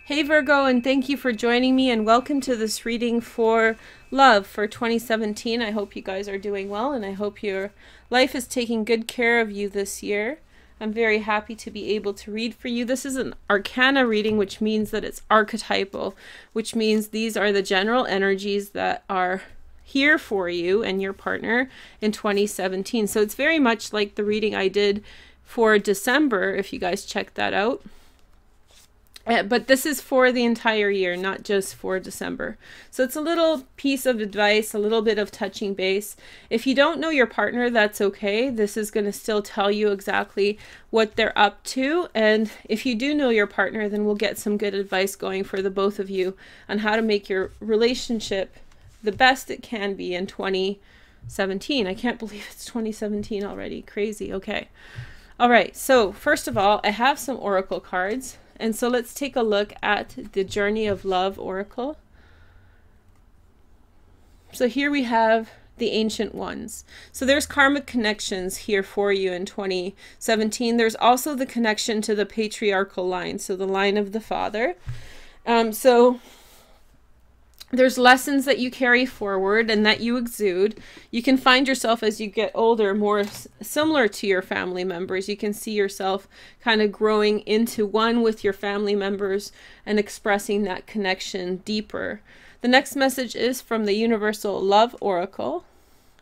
Hey Virgo, and thank you for joining me, and welcome to this reading for love for 2017. I hope you guys are doing well, and I hope your life is taking good care of you this year. I'm very happy to be able to read for you. This is an arcana reading, which means that it's archetypal, which means these are the general energies that are here for you and your partner in 2017. So it's very much like the reading I did for December, if you guys check that out. But this is for the entire year, not just for December. So it's a little piece of advice, a little bit of touching base. If you don't know your partner, that's okay. This is going to still tell you exactly what they're up to. And if you do know your partner, then we'll get some good advice going for the both of you on how to make your relationship the best it can be in 2017. I can't believe it's 2017 already. Crazy. Okay. All right. So first of all, I have some oracle cards. And so let's take a look at the Journey of Love Oracle. So here we have the Ancient Ones. So there's karmic connections here for you in 2017. There's also the connection to the patriarchal line, so the line of the father. So there's lessons that you carry forward and that you exude. You can find yourself as you get older more similar to your family members. You can see yourself kind of growing into one with your family members and expressing that connection deeper. The next message is from the Universal Love Oracle.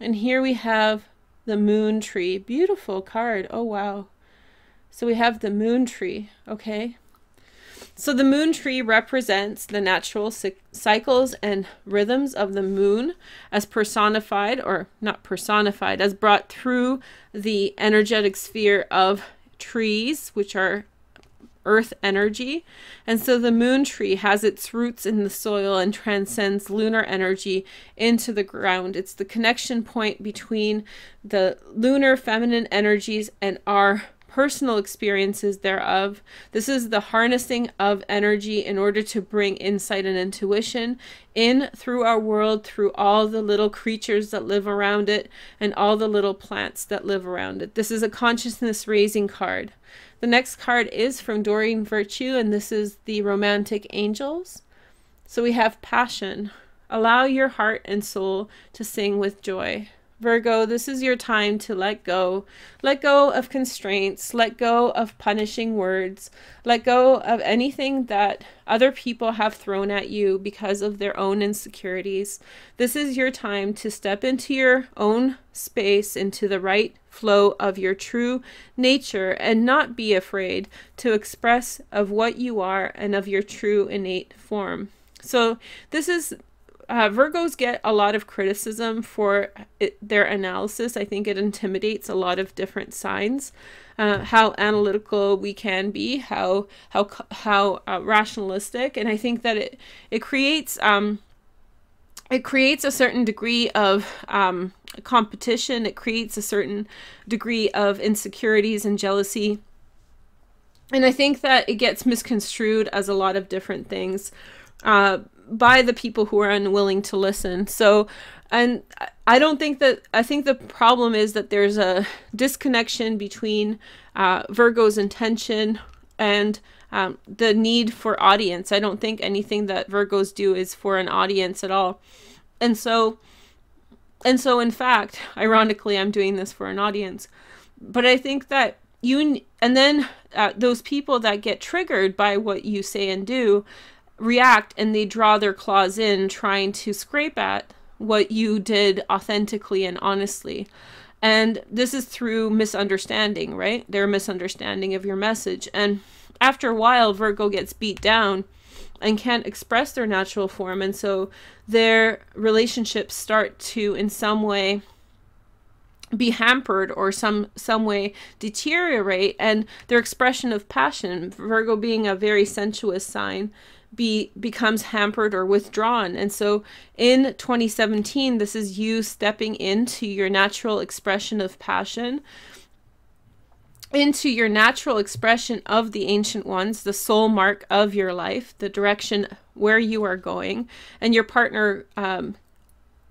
And here we have the Moon Tree. Beautiful card. Oh, wow. So we have the Moon Tree. Okay. So the moon tree represents the natural cycles and rhythms of the moon as personified, or not personified, as brought through the energetic sphere of trees, which are earth energy. And so the moon tree has its roots in the soil and transcends lunar energy into the ground. It's the connection point between the lunar feminine energies and our personal experiences thereof. This is the harnessing of energy in order to bring insight and intuition in through our world, through all the little creatures that live around it and all the little plants that live around it. This is a consciousness raising card. The next card is from Doreen Virtue, and this is the Romantic Angels. So we have passion. Allow your heart and soul to sing with joy. Virgo, this is your time to let go. Let go of constraints. Let go of punishing words. Let go of anything that other people have thrown at you because of their own insecurities. This is your time to step into your own space, into the right flow of your true nature, and not be afraid to express of what you are and of your true innate form. So this is Virgos get a lot of criticism for their analysis. I think it intimidates a lot of different signs. How analytical we can be, how rationalistic, and I think that it creates a certain degree of competition. It creates a certain degree of insecurities and jealousy. And I think that it gets misconstrued as a lot of different things by the people who are unwilling to listen. So, and I think the problem is that there's a disconnection between Virgo's intention and the need for audience. I don't think anything that Virgos do is for an audience at all. And so in fact, ironically, I'm doing this for an audience. But I think that those people that get triggered by what you say and do react, and they draw their claws in, trying to scrape at what you did authentically and honestly. And this is through misunderstanding, right? Their misunderstanding of your message. And after a while, Virgo gets beat down and can't express their natural form. And so their relationships start to, in some way, be hampered or some way deteriorate, and their expression of passion, Virgo being a very sensuous sign, becomes hampered or withdrawn. And so in 2017, this is you stepping into your natural expression of passion, into your natural expression of the Ancient Ones, the soul mark of your life, the direction where you are going, and your partner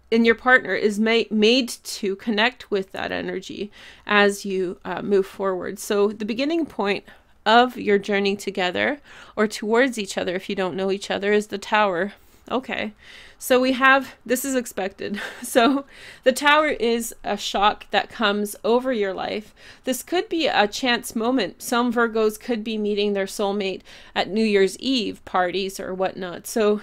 is made to connect with that energy as you move forward. So the beginning point of your journey together or towards each other if you don't know each other is the Tower. Okay, so we have, this is expected. So the Tower is a shock that comes over your life. This could be a chance moment. Some Virgos could be meeting their soulmate at New Year's Eve parties or whatnot. So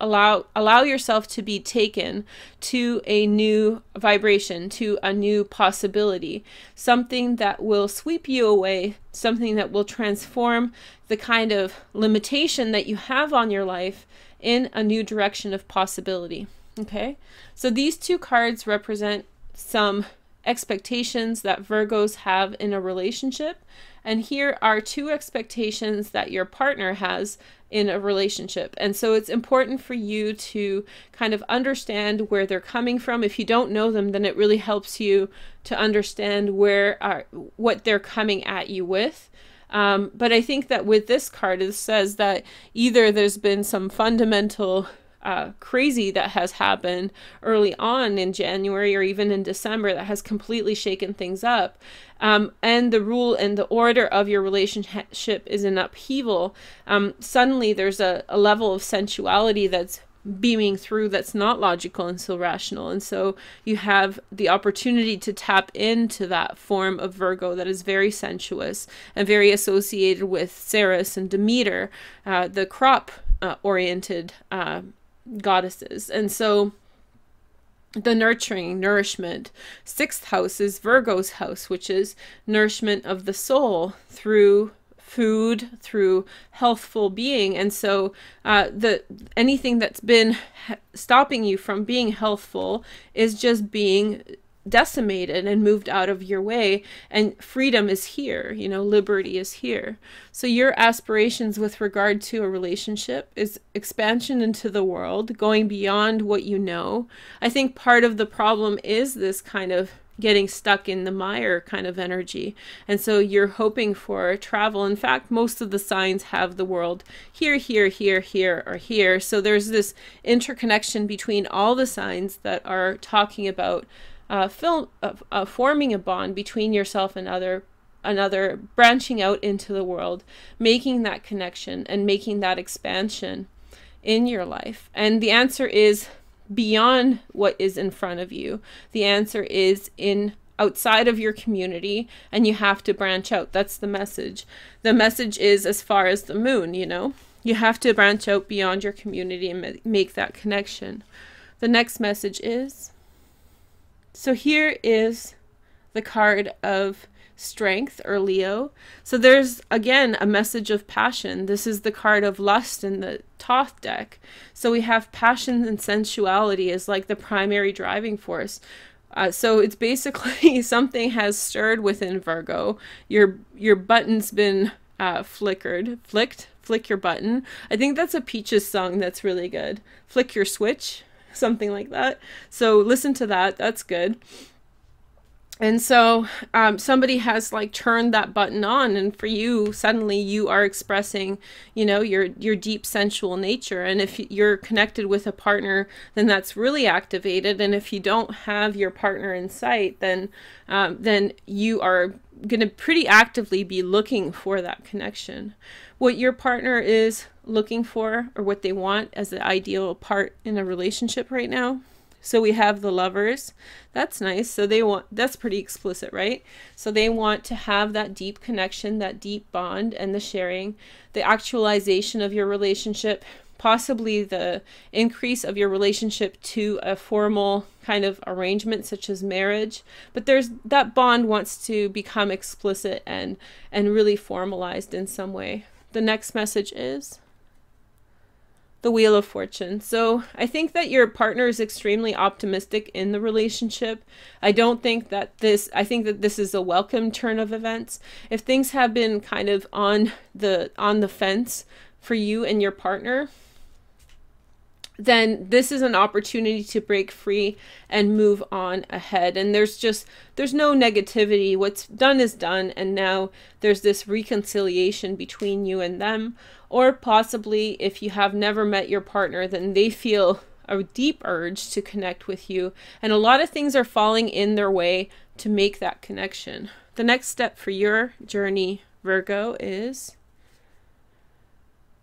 allow yourself to be taken to a new vibration, to a new possibility, something that will sweep you away, something that will transform the kind of limitation that you have on your life in a new direction of possibility. Okay, so these two cards represent some expectations that Virgos have in a relationship, and here are two expectations that your partner has in a relationship. And so it's important for you to kind of understand where they're coming from. If you don't know them, then it really helps you to understand what they're coming at you with. But I think that with this card, it says that either there's been some fundamental crazy that has happened early on in January or even in December that has completely shaken things up. And the rule and the order of your relationship is in upheaval. Suddenly there's a level of sensuality that's beaming through that's not logical and so rational. And so you have the opportunity to tap into that form of Virgo that is very sensuous and very associated with Ceres and Demeter, the crop oriented goddesses. And so the nurturing, nourishment, 6th house is Virgo's house, which is nourishment of the soul through food, through healthful being. And so anything that's been stopping you from being healthful is just being decimated and moved out of your way, and freedom is here, you know, liberty is here. So your aspirations with regard to a relationship is expansion into the world, going beyond what you know. I think part of the problem is this kind of getting stuck in the mire kind of energy, and so you're hoping for travel. In fact, most of the signs have the world here, here, here, here, or here. So there's this interconnection between all the signs that are talking about forming a bond between yourself and another, branching out into the world, making that connection and making that expansion in your life. And the answer is beyond what is in front of you. The answer is outside of your community, and you have to branch out. That's the message. The message is as far as the moon, you know. You have to branch out beyond your community and make that connection. The next message is, so here is the card of Strength, or Leo. So there's again a message of passion. This is the card of lust in the Thoth deck. So we have passion and sensuality as like the primary driving force. So it's basically something has stirred within Virgo. Your button's been flick your button. I think that's a Peaches song that's really good. Flick your switch, something like that. So listen to that. That's good. And so somebody has like turned that button on, and for you, suddenly you are expressing, you know, your deep sensual nature. And if you're connected with a partner, then that's really activated. And if you don't have your partner in sight, then you are going to pretty actively be looking for that connection. What your partner is looking for, or what they want as the ideal part in a relationship right now. So we have the Lovers. That's nice. So that's pretty explicit, right? So they want to have that deep connection, that deep bond, and the sharing, the actualization of your relationship, possibly the increase of your relationship to a formal kind of arrangement such as marriage. But there's that bond wants to become explicit and really formalized in some way. The next message is the Wheel of Fortune. So I think that your partner is extremely optimistic in the relationship. I think that this is a welcome turn of events. If things have been kind of on the fence for you and your partner, then this is an opportunity to break free and move on ahead. And there's no negativity. What's done is done, and now there's this reconciliation between you and them. Or possibly if you have never met your partner, then they feel a deep urge to connect with you, and a lot of things are falling in their way to make that connection. The next step for your journey Virgo is...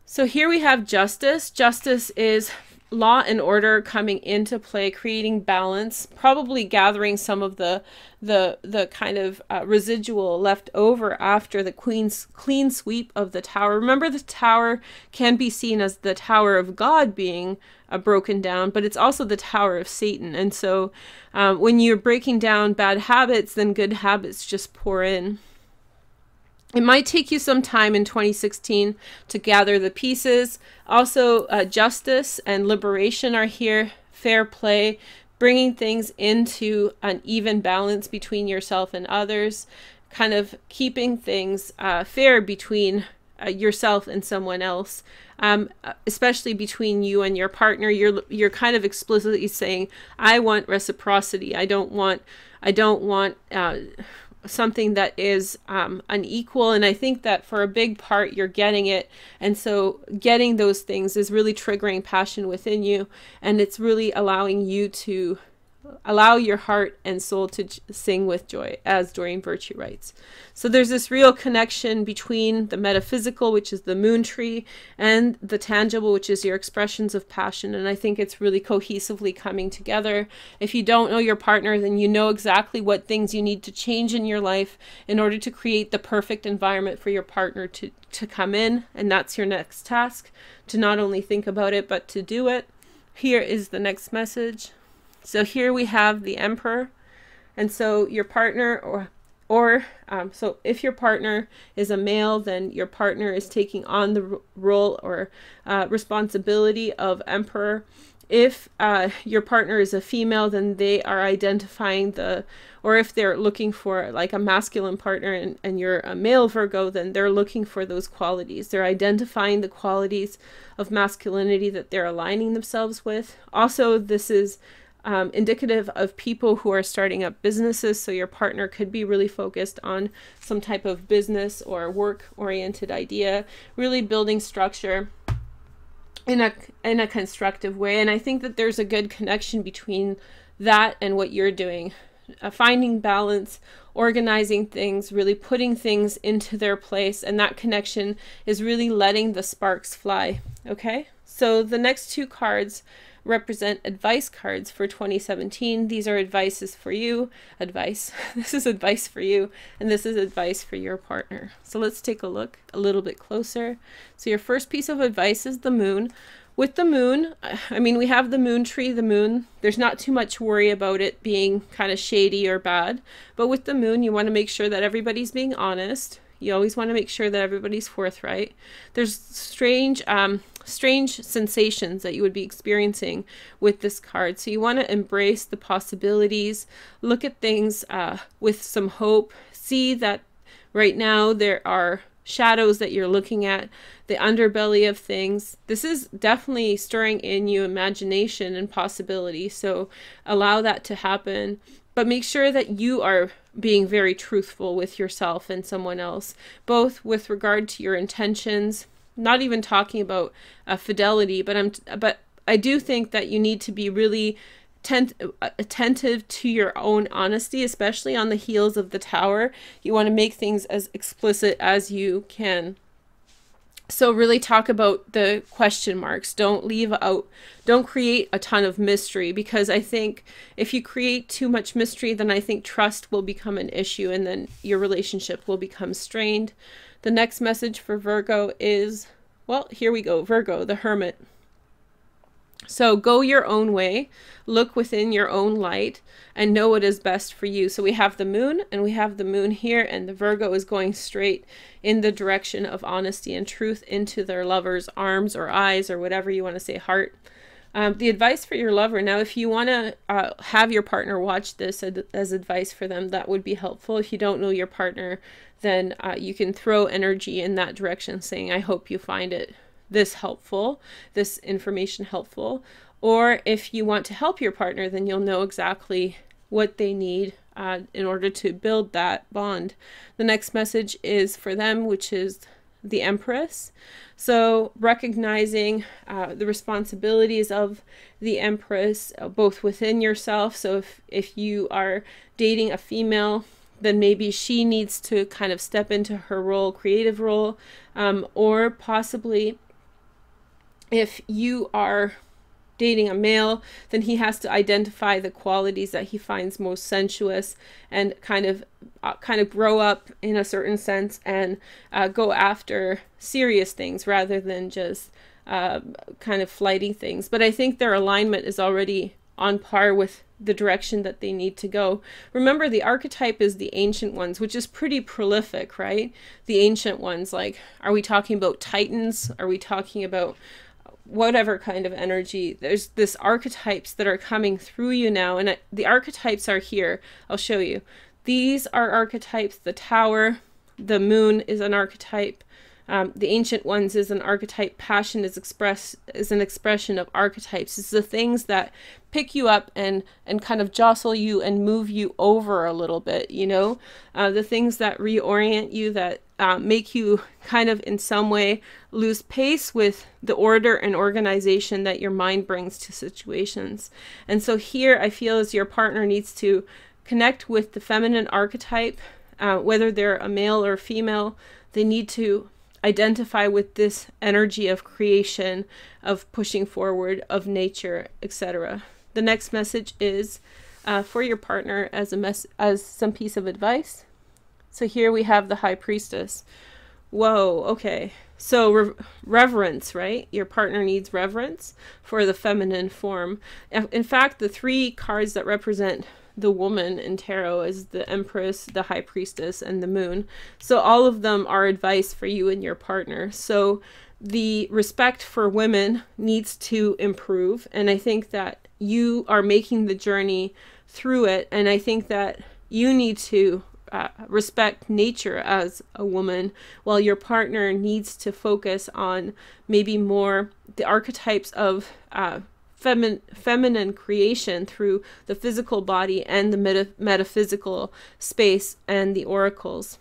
So here we have justice. Justice is law and order coming into play, creating balance, probably gathering some of the kind of residual left over after the Queen's clean sweep of the tower. Remember, the tower can be seen as the tower of God being broken down, but it's also the tower of Satan. And so when you're breaking down bad habits, then good habits just pour in. It might take you some time in 2016 to gather the pieces. Also, justice and liberation are here. Fair play, bringing things into an even balance between yourself and others, kind of keeping things fair between yourself and someone else, especially between you and your partner. You're kind of explicitly saying, I want reciprocity. I don't want something that is unequal. And I think that for a big part you're getting it, and so getting those things is really triggering passion within you, and it's really allowing you to allow your heart and soul to sing with joy, as Doreen Virtue writes. So there's this real connection between the metaphysical, which is the moon tree, and the tangible, which is your expressions of passion. And I think it's really cohesively coming together. If you don't know your partner, then you know exactly what things you need to change in your life in order to create the perfect environment for your partner to come in. And that's your next task, to not only think about it, but to do it. Here is the next message. So here we have the Emperor, and so your partner, so if your partner is a male, then your partner is taking on the role or responsibility of Emperor. If your partner is a female, then they are identifying or if they're looking for like a masculine partner and you're a male Virgo, then they're looking for those qualities. They're identifying the qualities of masculinity that they're aligning themselves with. Also, this is indicative of people who are starting up businesses. So your partner could be really focused on some type of business or work-oriented idea, really building structure in a constructive way. And I think that there's a good connection between that and what you're doing. Finding balance, organizing things, really putting things into their place, and that connection is really letting the sparks fly. Okay, so the next two cards represent advice cards for 2017. These are advices for you. This is advice for you, and this is advice for your partner. So let's take a look a little bit closer. So your first piece of advice is the moon. With the moon, I mean, we have the moon tree, the moon. There's not too much worry about it being kind of shady or bad. But with the moon, you want to make sure that everybody's being honest. You always want to make sure that everybody's forthright. There's strange sensations that you would be experiencing with this card. So you want to embrace the possibilities, look at things with some hope, see that right now there are shadows that you're looking at, the underbelly of things. This is definitely stirring in you imagination and possibility. So allow that to happen. But make sure that you are being very truthful with yourself and someone else, both with regard to your intentions, not even talking about fidelity, but I do think that you need to be really attentive to your own honesty, especially on the heels of the Tower. You want to make things as explicit as you can. So really talk about the question marks. Don't create a ton of mystery, because I think if you create too much mystery, then I think trust will become an issue, and then your relationship will become strained. The next message for Virgo is, well, here we go, Virgo, the Hermit. So go your own way, look within your own light, and know what is best for you. So we have the moon, and we have the moon here, and the Virgo is going straight in the direction of honesty and truth into their lover's arms or eyes, or whatever you want to say, heart. The advice for your lover. Now, if you want to have your partner watch this as advice for them, that would be helpful. If you don't know your partner, then you can throw energy in that direction, saying, I hope you find this information helpful. Or if you want to help your partner, then you'll know exactly what they need in order to build that bond. The next message is for them, which is the Empress. So recognizing the responsibilities of the Empress, both within yourself. So if you are dating a female, then maybe she needs to kind of step into her role, creative role, or possibly if you are dating a male, then he has to identify the qualities that he finds most sensuous and kind of grow up in a certain sense and go after serious things rather than just kind of flighty things. But I think their alignment is already on par with the direction that they need to go. Remember, the archetype is the Ancient Ones, which is pretty prolific, right? The Ancient Ones, like, are we talking about Titans? Are we talking about whatever kind of energy? There's this archetypes that are coming through you now, and the archetypes are here. I'll show you. These are archetypes. The Tower, the Moon is an archetype. The Ancient Ones is an archetype. Passion is an expression of archetypes. It's the things that pick you up and kind of jostle you and move you over a little bit, you know? The things that reorient you, that make you kind of in some way lose pace with the order and organization that your mind brings to situations. And so here I feel as your partner needs to connect with the feminine archetype, whether they're a male or a female. They need to identify with this energy of creation, of pushing forward, of nature, etc. The next message is for your partner as some piece of advice. So here we have the High Priestess. Whoa, okay. So reverence, right? Your partner needs reverence for the feminine form. In fact, the 3 cards that represent the woman in tarot is the Empress, the High Priestess, and the Moon. So all of them are advice for you and your partner. So the respect for women needs to improve, and I think that you are making the journey through it, and I think that you need to respect nature as a woman, while your partner needs to focus on maybe more the archetypes of feminine creation through the physical body and the metaphysical space and the oracles.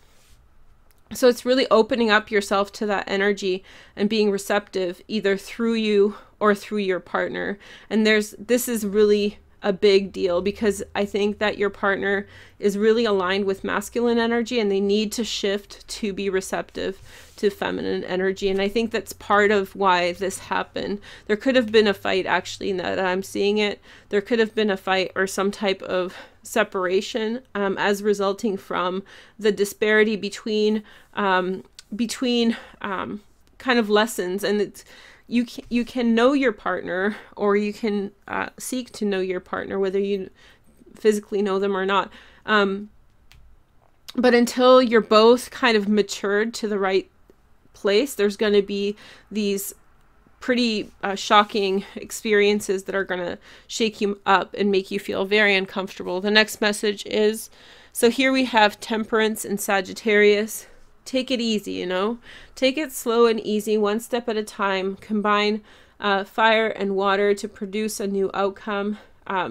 So it's really opening up yourself to that energy and being receptive either through you or through your partner. And this is really a big deal, because I think that your partner is really aligned with masculine energy and they need to shift to be receptive to feminine energy. And I think that's part of why this happened. There could have been a fight, actually, now that I'm seeing it. There could have been a fight or some type of separation as resulting from the disparity between kind of lessons. And it's you can know your partner, or you can seek to know your partner, whether you physically know them or not. But until you're both kind of matured to the right place, there's going to be these pretty shocking experiences that are going to shake you up and make you feel very uncomfortable. The next message is, so here we have Temperance and Sagittarius. Take it easy, you know, take it slow and easy, one step at a time. Combine fire and water to produce a new outcome.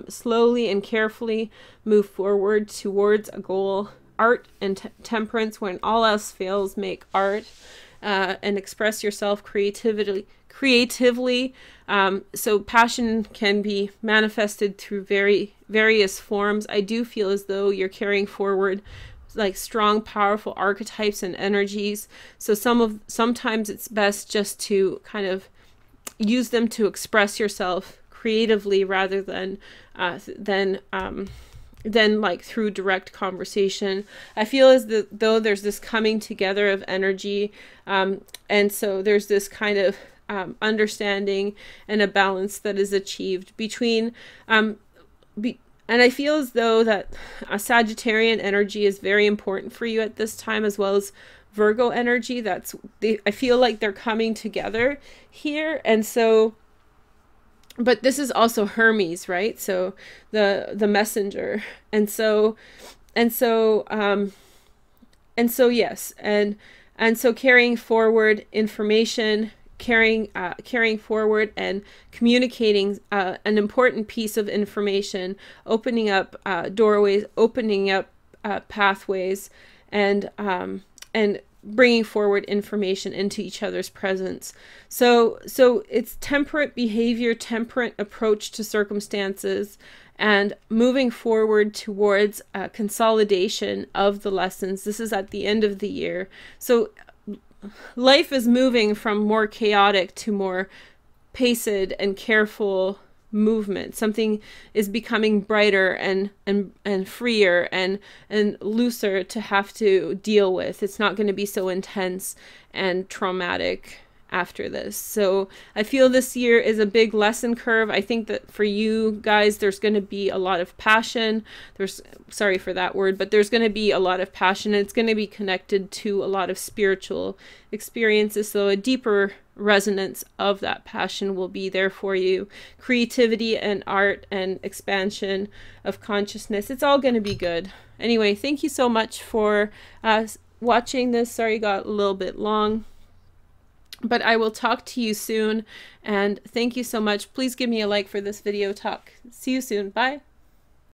Slowly and carefully move forward towards a goal. Art and temperance. When all else fails, make art and express yourself creatively. So passion can be manifested through various forms. I do feel as though you're carrying forward like strong, powerful archetypes and energies. So sometimes it's best just to kind of use them to express yourself creatively rather than like through direct conversation. I feel as though there's this coming together of energy, and so there's this kind of understanding and a balance that is achieved between and I feel as though that a Sagittarian energy is very important for you at this time, as well as Virgo energy. I feel like they're coming together here. And so, but this is also Hermes, right? So the messenger. And so yes. And so carrying forward information, carrying forward and communicating an important piece of information, opening up doorways, opening up pathways, and bringing forward information into each other's presence. So it's temperate behavior, temperate approach to circumstances, and moving forward towards consolidation of the lessons. This is at the end of the year. So life is moving from more chaotic to more paced and careful movement. Something is becoming brighter and freer and looser to have to deal with. It's not going to be so intense and traumatic after this. So I feel this year is a big lesson curve. I think that for you guys, there's going to be a lot of passion. Sorry for that word, but there's going to be a lot of passion. It's going to be connected to a lot of spiritual experiences. So a deeper resonance of that passion will be there for you. Creativity and art and expansion of consciousness. It's all going to be good. Anyway, thank you so much for watching this. Sorry, it got a little bit long. But I will talk to you soon, and thank you so much. Please give me a like for this video talk. See you soon. Bye.